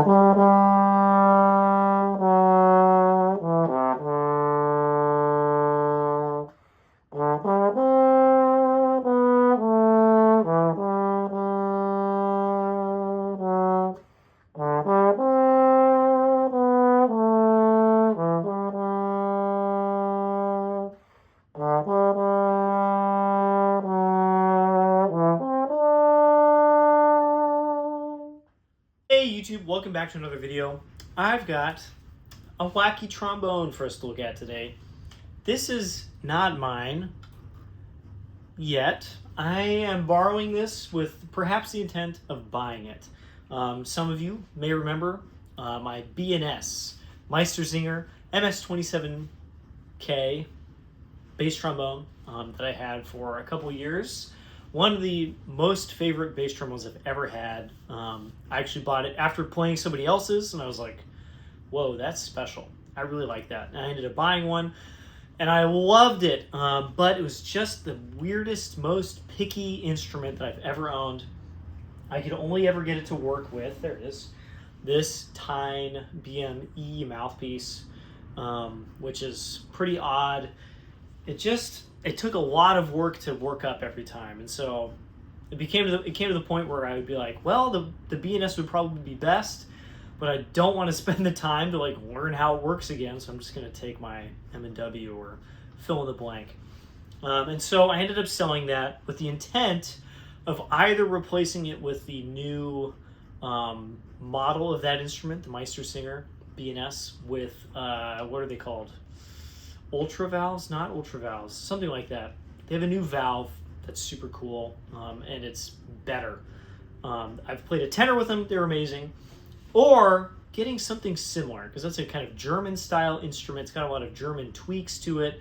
Hey YouTube, welcome back to another video. I've got a wacky trombone for us to look at today. This is not mine yet. I am borrowing this with perhaps the intent of buying it. Some of you may remember my B&S Meistersinger MS-27K bass trombone that I had for a couple years. One of the most favorite bass trombones I've ever had. I actually bought it after playing somebody else's, and I was like, whoa, that's special. I really like that. And I ended up buying one, and I loved it, but it was just the weirdest, most picky instrument that I've ever owned. I could only ever get it to work with, there it is, this Tine BME mouthpiece, which is pretty odd. It took a lot of work to work up every time, and so it came to the point where I would be like, well, the B&S would probably be best, but I don't want to spend the time to like learn how it works again, so I'm just going to take my M&W or fill in the blank. And so I ended up selling that with the intent of either replacing it with the new model of that instrument, the Meistersinger B&S, with what are they called? Ultra valves, not ultra valves, something like that. They have a new valve that's super cool, and it's better. I've played a tenor with them, they're amazing. Or getting something similar, because that's a kind of German style instrument. It's got a lot of German tweaks to it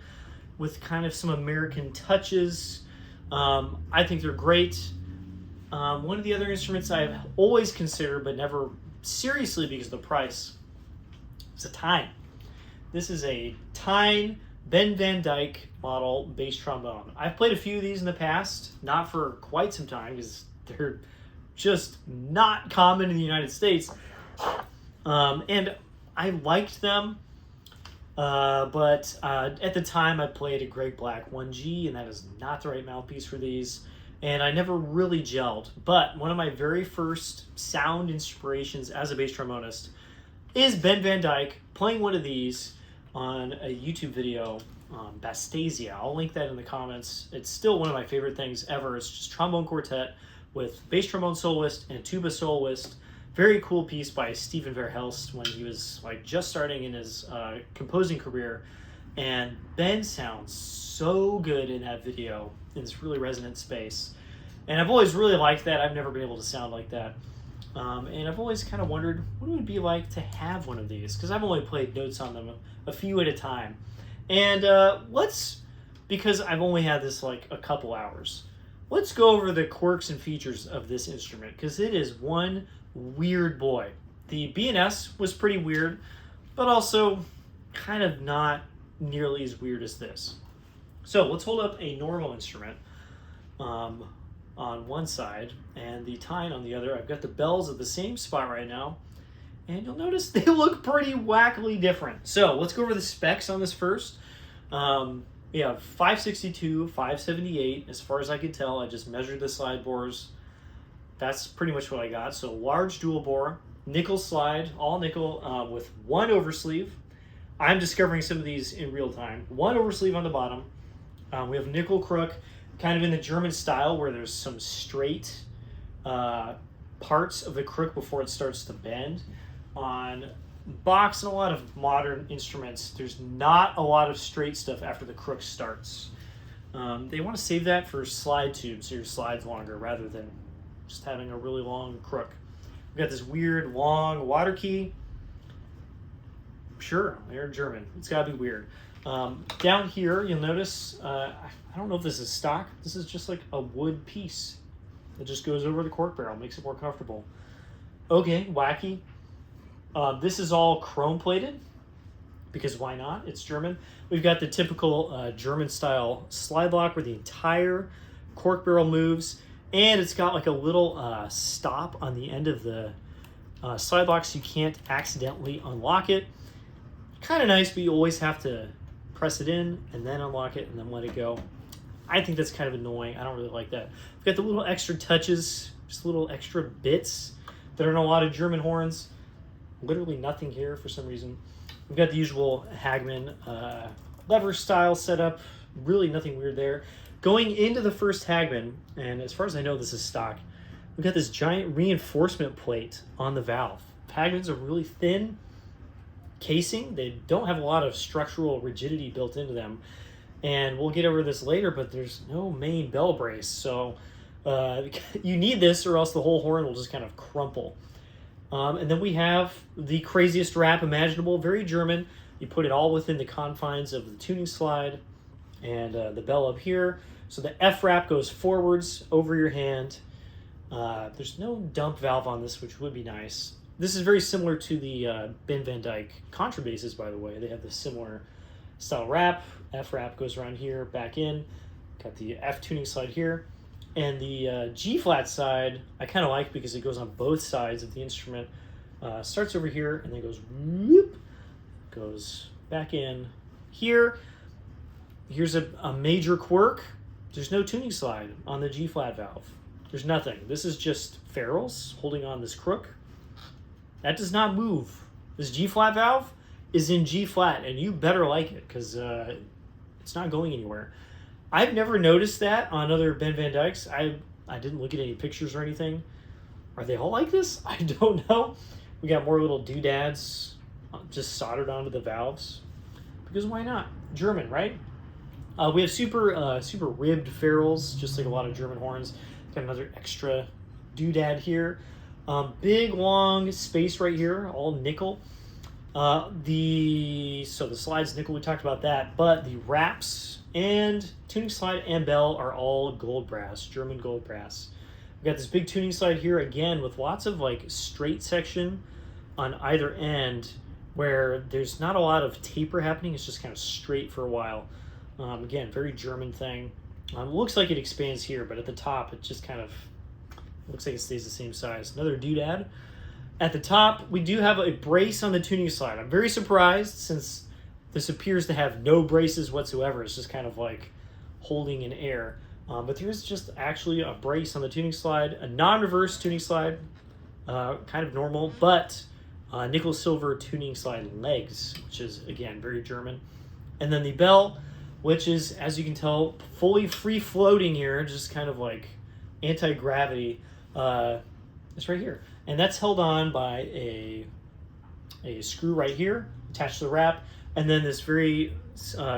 with kind of some American touches. I think they're great. One of the other instruments I've always considered, but never seriously because of the price, is a Tine. This is a Thein Ben van Dijk model bass trombone. I've played a few of these in the past, not for quite some time because they're just not common in the United States. And I liked them, but at the time I played a Great Black 1G, and that is not the right mouthpiece for these. And I never really gelled. But one of my very first sound inspirations as a bass trombonist is Ben van Dijk playing one of these on a YouTube video, Bastasia. I'll link that in the comments. It's still one of my favorite things ever. It's just trombone quartet with bass trombone soloist and tuba soloist. Very cool piece by Steven Verhelst when he was like just starting in his composing career. And Ben sounds so good in that video in this really resonant space. And I've always really liked that. I've never been able to sound like that. And I've always kind of wondered what it would be like to have one of these, because I've only played notes on them a few at a time. And because I've only had this like a couple hours, let's go over the quirks and features of this instrument, because it is one weird boy. The B&S was pretty weird, but also kind of not nearly as weird as this. So let's hold up a normal instrument on one side and the Tine on the other. I've got the bells at the same spot right now, and you'll notice they look pretty wackily different. So let's go over the specs on this first. We have 562, 578, as far as I could tell. I just measured the slide bores. That's pretty much what I got. So large dual bore, nickel slide, all nickel, with one oversleeve. I'm discovering some of these in real time. One oversleeve on the bottom. We have nickel crook, kind of in the German style where there's some straight parts of the crook before it starts to bend. On Box and a lot of modern instruments, there's not a lot of straight stuff after the crook starts. They want to save that for slide tubes, so your slide's longer rather than just having a really long crook. We've got this weird long water key. Sure, they're German. It's got to be weird. Down here, you'll notice, I don't know if this is stock. This is just like a wood piece that just goes over the cork barrel, makes it more comfortable. Okay, wacky. This is all chrome plated, because why not? It's German. We've got the typical German style slide lock where the entire cork barrel moves, and it's got like a little stop on the end of the Slide locks, you can't accidentally unlock it. Kind of nice, but you always have to press it in and then unlock it and then let it go. I think that's kind of annoying. I don't really like that. We've got the little extra touches, just little extra bits that are in a lot of German horns. Literally nothing here for some reason. We've got the usual Hagman lever style setup. Really nothing weird there. Going into the first Hagman, and as far as I know this is stock, we've got this giant reinforcement plate on the valve. Hagmans are really thin casing. They don't have a lot of structural rigidity built into them. And we'll get over this later, but there's no main bell brace. So you need this or else the whole horn will just kind of crumple. And then we have the craziest wrap imaginable, very German. You put it all within the confines of the tuning slide and the bell up here. So the F wrap goes forwards over your hand. There's no dump valve on this, which would be nice. This is very similar to the Ben van Dijk contrabasses, by the way. They have the similar style wrap. F wrap goes around here, back in. Got the F tuning slide here. And the G flat side, I kind of like because it goes on both sides of the instrument. Starts over here and then goes whoop, goes back in here. Here's a major quirk. There's no tuning slide on the G flat valve. There's nothing. This is just ferrules holding on this crook. That does not move. This G flat valve is in G flat, and you better like it because it's not going anywhere. I've never noticed that on other Ben van Dijks. I didn't look at any pictures or anything. Are they all like this? I don't know. We got more little doodads just soldered onto the valves because why not? German, right? We have super ribbed ferrules, just like a lot of German horns. Got another extra doodad here. Big long space right here, all nickel. The slide's nickel, we talked about that, but the wraps and tuning slide and bell are all gold brass, German gold brass. We've got this big tuning slide here again with lots of like straight section on either end where there's not a lot of taper happening. It's just kind of straight for a while. Again, very German thing. Looks like it expands here, but at the top it just kind of looks like it stays the same size. Another doodad. At the top, we do have a brace on the tuning slide. I'm very surprised since this appears to have no braces whatsoever. It's just kind of like holding in air. But there is just actually a brace on the tuning slide, a non-reverse tuning slide, kind of normal, but nickel silver tuning slide legs, which is, again, very German. And then the bell, which is, as you can tell, fully free-floating here, just kind of like anti-gravity. It's right here. And that's held on by a screw right here, attached to the wrap, and then this very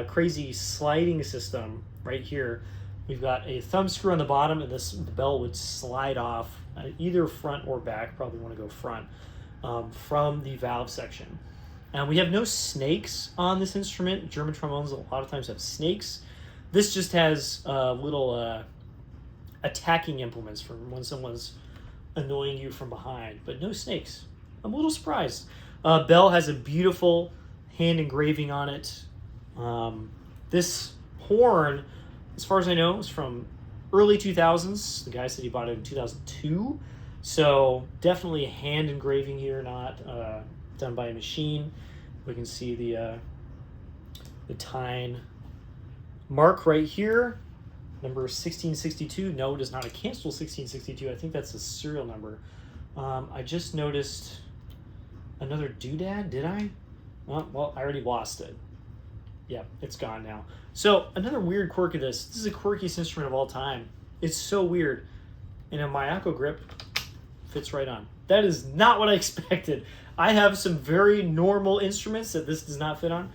crazy sliding system right here. We've got a thumb screw on the bottom, and the bell would slide off either front or back, probably want to go front, from the valve section. And we have no snakes on this instrument. German trombones a lot of times have snakes. This just has little attacking implements for when someone's annoying you from behind, but no snakes. I'm a little surprised. Bell has a beautiful hand engraving on it. This horn, as far as I know, is from early 2000s. The guy said he bought it in 2002. So definitely a hand engraving here, not done by a machine. We can see the Tine mark right here. Number 1662. No, it is not a cancel 1662. I think that's a serial number. I just noticed another doodad. Did I? Well, I already lost it. Yeah, it's gone now. So another weird quirk of this. This is the quirkiest instrument of all time. It's so weird. And a Miyako grip fits right on. That is not what I expected. I have some very normal instruments that this does not fit on,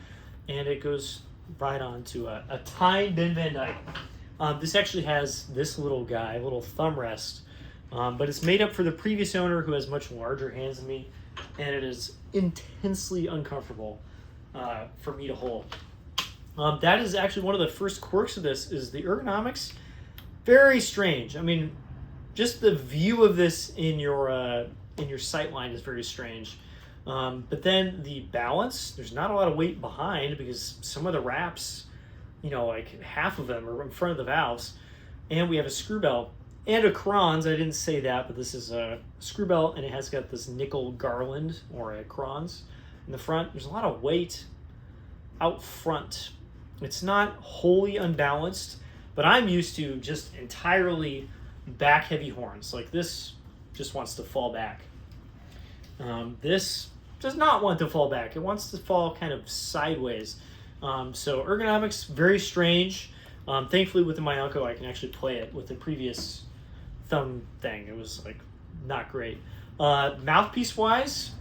and it goes right on to a Thein Ben van Dijk. This actually has this little guy, a little thumb rest, but it's made up for the previous owner who has much larger hands than me, and it is intensely uncomfortable for me to hold. That is actually one of the first quirks of this is the ergonomics. Very strange. I mean, just the view of this in your sight line is very strange. But then the balance, there's not a lot of weight behind because some of the wraps, like half of them are in front of the valves, and we have a screw bell. and a crons. I didn't say that, but this is a screw belt, and it has got this nickel garland, or a crons, in the front. There's a lot of weight out front. It's not wholly unbalanced, but I'm used to just entirely back heavy horns. Like this just wants to fall back. This does not want to fall back. It wants to fall kind of sideways. So ergonomics, very strange. Thankfully with the Mayako I can actually play it. With the previous thumb thing, it was like not great. Mouthpiece wise,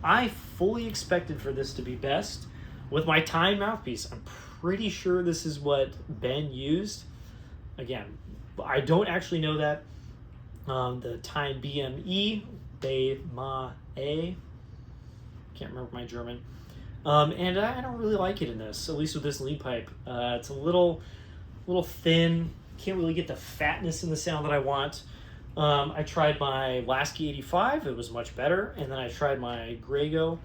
I fully expected for this to be best. With my Tine mouthpiece, I'm pretty sure this is what Ben used. Again, I don't actually know that. The Thein BME, BME, can't remember my German. And I don't really like it in this, at least with this lead pipe. It's a little thin. Can't really get the fatness in the sound that I want. I tried my Lasky 85, it was much better. And then I tried my Grego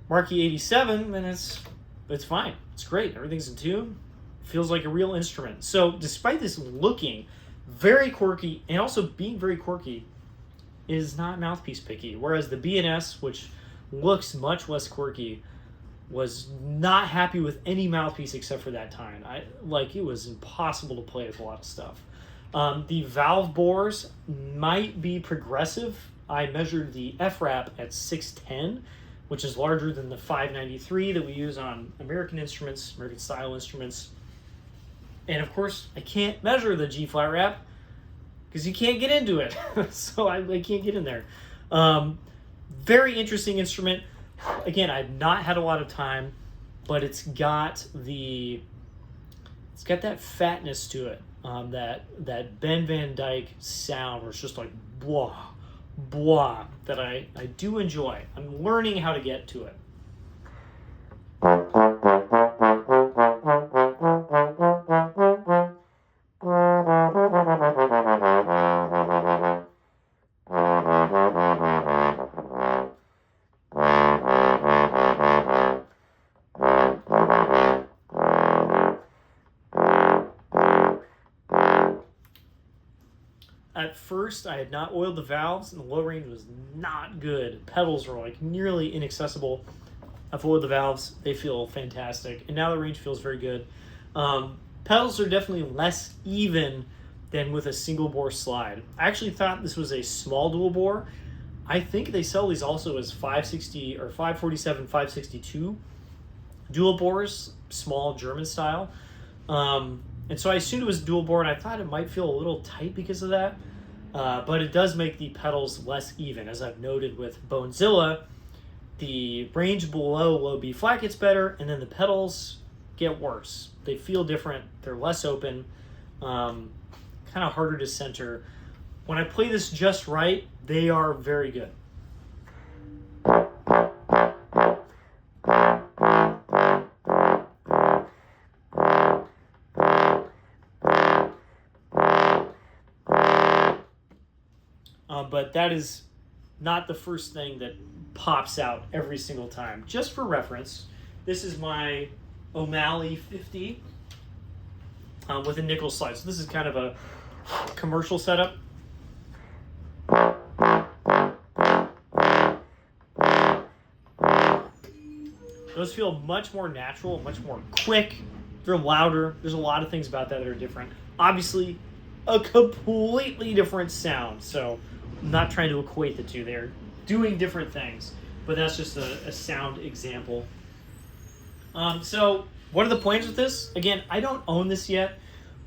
Marquee 87, and it's fine. It's great. Everything's in tune. Feels like a real instrument. So despite this looking very quirky and also being very quirky, it is not mouthpiece picky. Whereas the B&S, which looks much less quirky, was not happy with any mouthpiece except for that Tine. It was impossible to play with a lot of stuff. The valve bores might be progressive. I measured the F-Rap at 610, which is larger than the 593 that we use on American instruments, American style instruments. And of course, I can't measure the G-flat wrap because you can't get into it. So I can't get in there. Very interesting instrument. Again, I've not had a lot of time, but it's got that fatness to it. That Ben van Dijk sound where it's just like blah, blah, that I do enjoy. I'm learning how to get to it. At first, I had not oiled the valves, and the low range was not good. Pedals were like nearly inaccessible. I've oiled the valves; they feel fantastic, and now the range feels very good. Pedals are definitely less even than with a single bore slide. I actually thought this was a small dual bore. I think they sell these also as 560 or 547, 562 dual bores, small German style. And so I assumed it was dual bore, and I thought it might feel a little tight because of that. But it does make the pedals less even. As I've noted with Bonezilla, the range below low B flat gets better, and then the pedals get worse. They feel different. They're less open, kind of harder to center. When I play this just right, they are very good. But that is not the first thing that pops out every single time. Just for reference, this is my O'Malley 50 with a nickel slide. So this is kind of a commercial setup. Those feel much more natural, much more quick. They're louder. There's a lot of things about that are different. Obviously, a completely different sound. So I'm not trying to equate the two. They're doing different things, but that's just a sound example. So what are the plans with this? Again, I don't own this yet.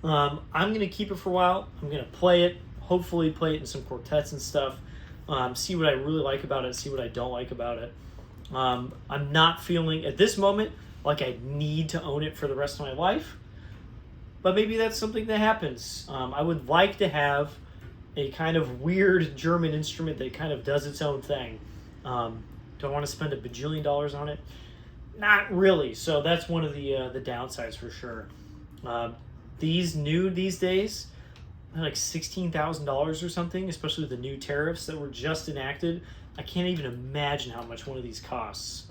I'm going to keep it for a while. I'm going to play it, hopefully play it in some quartets and stuff, see what I really like about it, see what I don't like about it. I'm not feeling, at this moment, like I need to own it for the rest of my life, but maybe that's something that happens. I would like to have a kind of weird German instrument that kind of does its own thing. Don't want to spend $1 bajillion on it. Not really. So that's one of the downsides for sure. These days, like $16,000 or something, especially with the new tariffs that were just enacted. I can't even imagine how much one of these costs.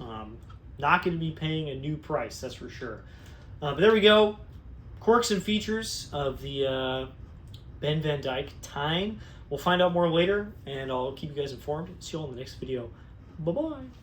Not going to be paying a new price, that's for sure. But there we go. Quirks and features of the Ben van Dijk Tine. We'll find out more later, and I'll keep you guys informed. See you all in the next video. Bye-bye.